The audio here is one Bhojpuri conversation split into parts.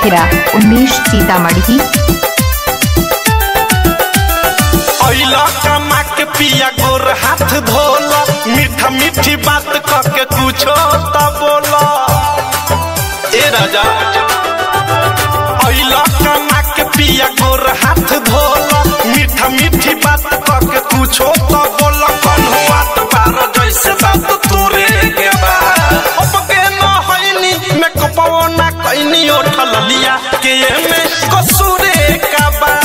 हिरा उमेश सीतामढ़ी। कमा के पिया गोर हाथ धोला, मीठा मीठी बात करके कुछो तो बोला। ए राजा कमा के पिया गोर हाथ धोला, मीठा मीठी बात करके कुछो तो बोला। कौन हुआ तो बारो जैसे बात तोरे के बा अब के न होइनी मैं कपवो ना कइनी उठल लिया के में कसूरे का बा।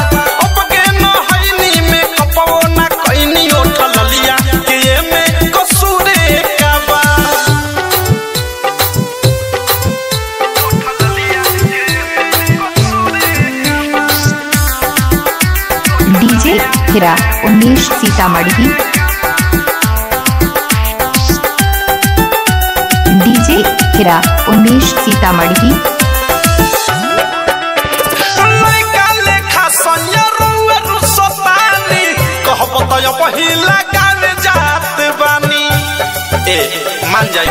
डीजे हिरा उमेश सीतामढ़ी। डीजे हिरा उमेश सीतामढ़ी। पहिला गावे जात बानी ए मान जाई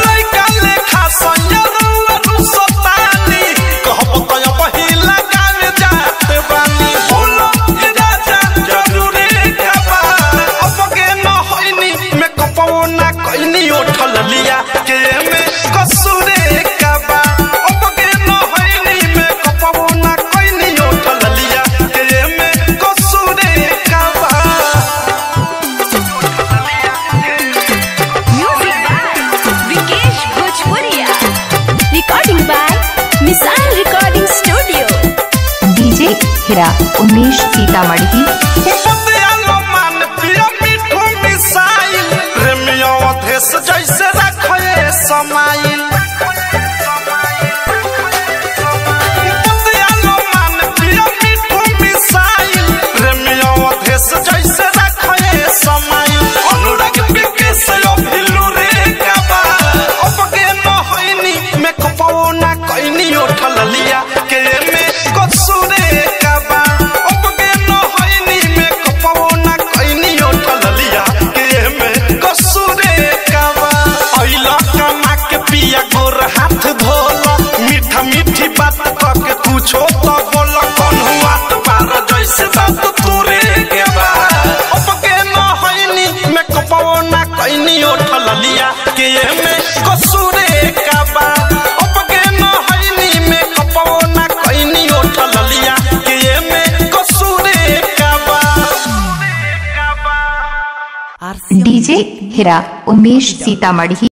लइका लेखा संयरुआ रुसतानी कहब त पहिला गावे जात बानी। बोलो ए राजा जरूरी खबा अब के न होइनी मैं कपवो ना कइनी उठल लिया के में कसूरे कबा। अब के न होइनी मैं कपवो ना कइनी उठल लिया के में कसूरे हिरा उमेश सीतामढ़ी। जैसे रखे समाइल जैसे रखे समाइल अनुराग बिके से भिलू रे गाबा। अब के न होइनी मैं कपवो ना कइनी उठल लिया के में कसूरे काबा। अब के न होइनी मैं कपवो ना कइनी उठल लिया के में कसूरे काबा। अइला कमा के पिया गोर हाथ धोला, मीठा मीठी बात करके कुछो तो बोला। कौन हुआ तो बारो जैसे बात तोरे के बा अब के न होइनी मैं कपवो ना कइनी उठल लिया के में कसूरे काबा। अब के न होइनी मैं कपवो ना कइनी उठल लिया के में कसूरे काबा। डीजे हिरा उमेश सीतामढ़ी।